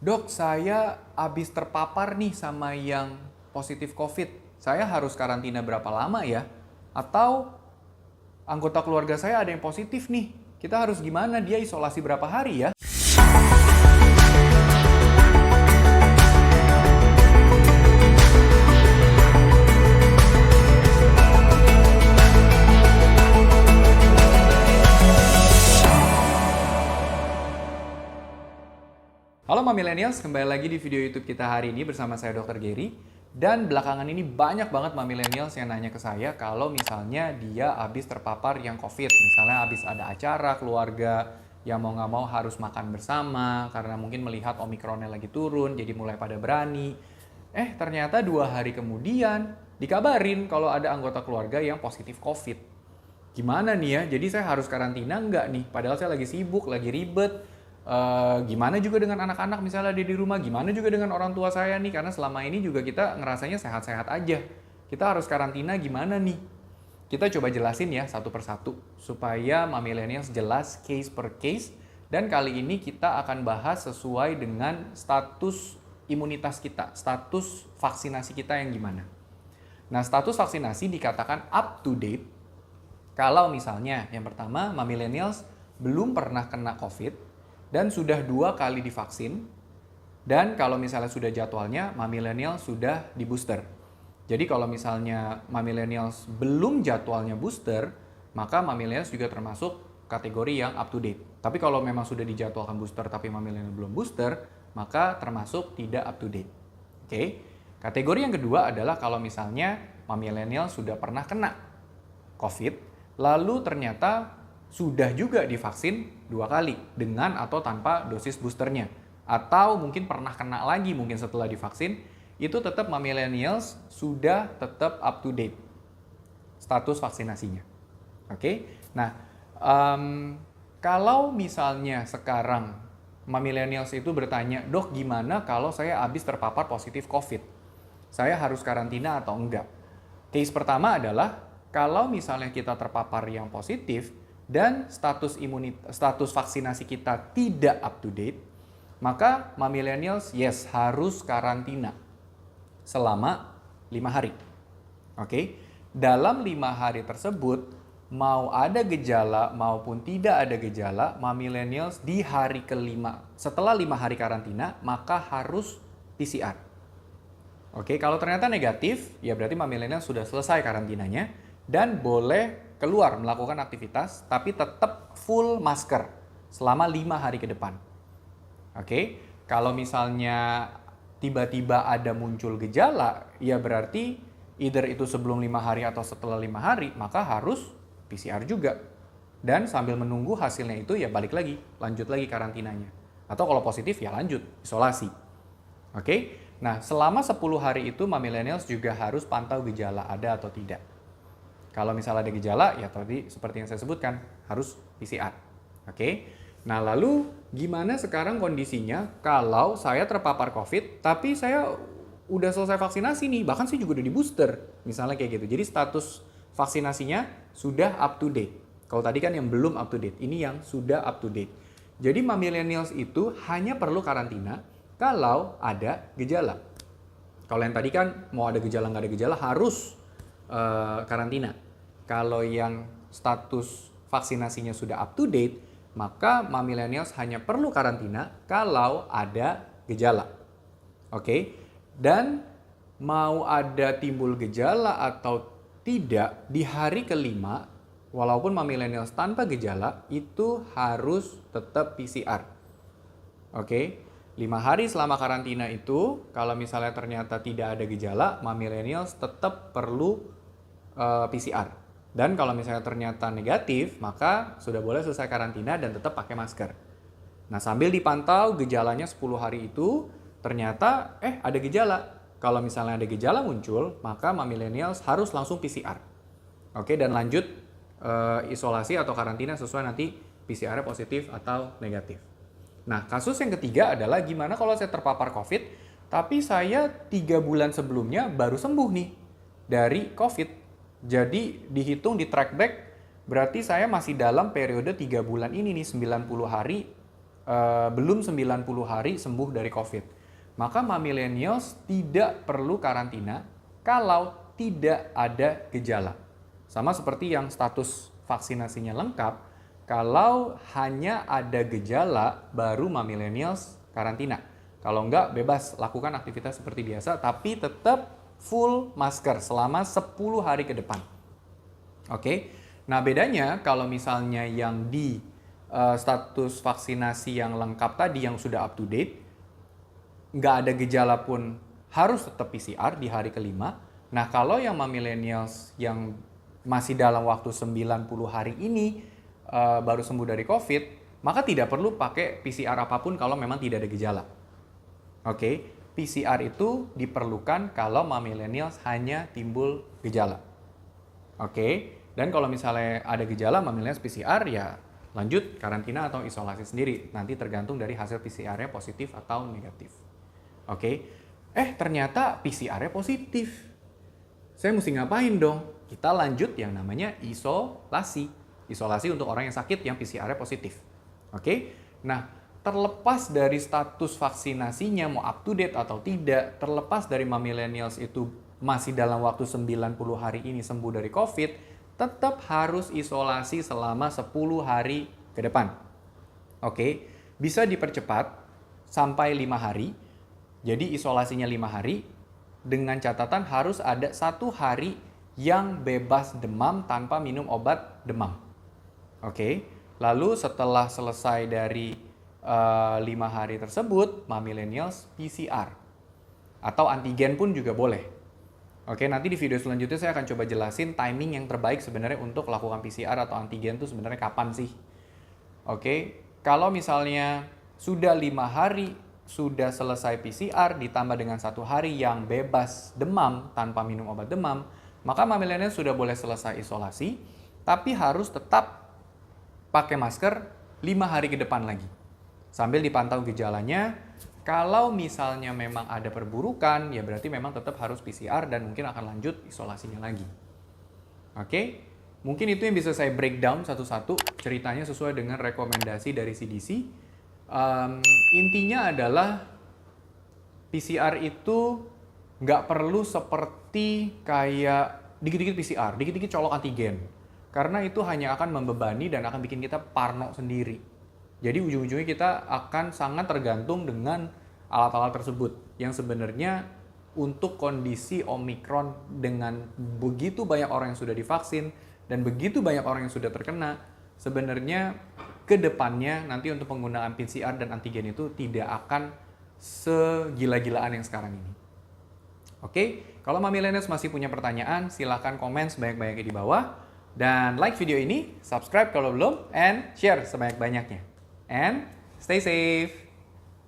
Dok, saya habis terpapar nih sama yang positif COVID. Saya harus karantina berapa lama ya? Atau anggota keluarga saya ada yang positif nih. Kita harus gimana? Dia isolasi berapa hari ya? Halo Millennials, kembali lagi di video YouTube kita hari ini bersama saya Dr. Gary. Dan belakangan ini banyak banget Millennials yang nanya ke saya kalau misalnya dia habis terpapar yang COVID. Misalnya habis ada acara keluarga yang mau nggak mau harus makan bersama karena mungkin melihat Omikronnya lagi turun, jadi mulai pada berani. Ternyata 2 hari kemudian dikabarin kalau ada anggota keluarga yang positif COVID. Gimana nih ya? Jadi saya harus karantina nggak nih? Padahal saya lagi sibuk, lagi ribet. Gimana juga dengan anak-anak misalnya dia di rumah, gimana juga dengan orang tua saya nih, karena selama ini juga kita ngerasanya sehat-sehat aja. Kita harus karantina gimana nih? Kita coba jelasin ya satu persatu supaya Millennials jelas case per case, dan kali ini kita akan bahas sesuai dengan status imunitas kita, status vaksinasi kita yang gimana. Nah, status vaksinasi dikatakan up to date kalau misalnya yang pertama Millennials belum pernah kena COVID dan sudah 2 kali divaksin, dan kalau misalnya sudah jadwalnya, Millennials sudah di booster. Jadi kalau misalnya Millennials belum jadwalnya booster, maka Millennials juga termasuk kategori yang up to date. Tapi kalau memang sudah dijadwalkan booster tapi Millennials belum booster, maka termasuk tidak up to date. Oke. Kategori yang kedua adalah kalau misalnya Millennials sudah pernah kena COVID, lalu ternyata sudah juga divaksin 2 kali dengan atau tanpa dosis boosternya. Atau mungkin pernah kena lagi mungkin setelah divaksin, itu tetap Millennials sudah tetap up to date status vaksinasinya. Oke. Nah, kalau misalnya sekarang Millennials itu bertanya, "Dok, gimana kalau saya habis terpapar positif COVID? Saya harus karantina atau enggak?" Case pertama adalah kalau misalnya kita terpapar yang positif dan status vaksinasi kita tidak up to date, maka Millennials yes harus karantina selama 5 hari. Oke. Dalam 5 hari tersebut, mau ada gejala maupun tidak ada gejala, Millennials di hari kelima setelah 5 hari karantina maka harus PCR. Oke, kalau ternyata negatif, ya berarti Millennials sudah selesai karantinanya dan boleh keluar melakukan aktivitas, tapi tetap full masker selama 5 hari ke depan. Oke, kalau misalnya tiba-tiba ada muncul gejala, ya berarti either itu sebelum 5 hari atau setelah 5 hari, maka harus PCR juga. Dan sambil menunggu hasilnya itu ya balik lagi, lanjut lagi karantinanya. Atau kalau positif ya lanjut, isolasi. Oke, nah selama 10 hari itu Millennials juga harus pantau gejala ada atau tidak. Kalau misalnya ada gejala, ya tadi seperti yang saya sebutkan, harus PCR. Oke? Nah, lalu gimana sekarang kondisinya kalau saya terpapar COVID, tapi saya udah selesai vaksinasi nih, bahkan saya juga udah di booster, misalnya kayak gitu. Jadi status vaksinasinya sudah up to date. Kalau tadi kan yang belum up to date, ini yang sudah up to date. Jadi Millennials itu hanya perlu karantina kalau ada gejala. Kalau yang tadi kan mau ada gejala nggak ada gejala harus karantina. Kalau yang status vaksinasinya sudah up to date, maka Millennials hanya perlu karantina kalau ada gejala. Oke? Dan mau ada timbul gejala atau tidak, di hari kelima, walaupun Millennials tanpa gejala, itu harus tetap PCR. Oke? 5 hari selama karantina itu, kalau misalnya ternyata tidak ada gejala, Millennials tetap perlu PCR. Dan kalau misalnya ternyata negatif, maka sudah boleh selesai karantina dan tetap pakai masker. Nah, sambil dipantau gejalanya 10 hari itu, ternyata ada gejala. Kalau misalnya ada gejala muncul, maka Millennials harus langsung PCR. Oke, dan lanjut isolasi atau karantina sesuai nanti PCR-nya positif atau negatif. Nah, kasus yang ketiga adalah gimana kalau saya terpapar COVID, tapi saya 3 bulan sebelumnya baru sembuh nih dari COVID. Jadi dihitung di track back, berarti saya masih dalam periode 3 bulan ini nih, 90 hari belum 90 hari sembuh dari COVID. Maka millennials tidak perlu karantina kalau tidak ada gejala. Sama seperti yang status vaksinasinya lengkap, kalau hanya ada gejala baru millennials karantina. Kalau enggak, bebas lakukan aktivitas seperti biasa, tapi tetap full masker selama 10 hari ke depan. Oke, nah bedanya kalau misalnya yang di status vaksinasi yang lengkap tadi yang sudah up to date, nggak ada gejala pun harus tetap PCR di hari kelima. Nah kalau yang millennials yang masih dalam waktu 90 hari ini baru sembuh dari COVID, maka tidak perlu pakai PCR apapun kalau memang tidak ada gejala. Oke, PCR itu diperlukan kalau millennials hanya timbul gejala. Oke, dan kalau misalnya ada gejala millennials PCR ya lanjut karantina atau isolasi sendiri. Nanti tergantung dari hasil PCR-nya positif atau negatif. Oke, ternyata PCR-nya positif. Saya mesti ngapain dong? Kita lanjut yang namanya isolasi. Isolasi untuk orang yang sakit yang PCR-nya positif. Oke, nah terlepas dari status vaksinasinya mau up to date atau tidak, terlepas dari millennials itu masih dalam waktu 90 hari ini sembuh dari COVID, tetap harus isolasi selama 10 hari ke depan. Oke, bisa dipercepat sampai 5 hari. Jadi isolasinya 5 hari, dengan catatan harus ada 1 hari yang bebas demam tanpa minum obat demam. Oke, lalu setelah selesai dari 5 hari tersebut, millennials PCR. Atau antigen pun juga boleh. Oke, nanti di video selanjutnya saya akan coba jelasin timing yang terbaik sebenarnya untuk lakukan PCR atau antigen itu sebenarnya kapan sih. Oke, kalau misalnya sudah 5 hari, sudah selesai PCR, ditambah dengan 1 hari yang bebas demam tanpa minum obat demam, maka millennials sudah boleh selesai isolasi, tapi harus tetap pakai masker 5 hari ke depan lagi. Sambil dipantau gejalanya, kalau misalnya memang ada perburukan, ya berarti memang tetap harus PCR dan mungkin akan lanjut isolasinya lagi. Oke, mungkin itu yang bisa saya breakdown satu-satu, ceritanya sesuai dengan rekomendasi dari CDC. Intinya adalah PCR itu nggak perlu seperti kayak dikit-dikit PCR, dikit-dikit colok antigen. Karena itu hanya akan membebani dan akan bikin kita parno sendiri. Jadi ujung-ujungnya kita akan sangat tergantung dengan alat-alat tersebut. Yang sebenarnya untuk kondisi Omicron dengan begitu banyak orang yang sudah divaksin dan begitu banyak orang yang sudah terkena, sebenarnya ke depannya nanti untuk penggunaan PCR dan antigen itu tidak akan segila-gilaan yang sekarang ini. Oke, kalau millennials masih punya pertanyaan, silahkan komen sebanyak-banyaknya di bawah. Dan like video ini, subscribe kalau belum, and share sebanyak-banyaknya. And stay safe!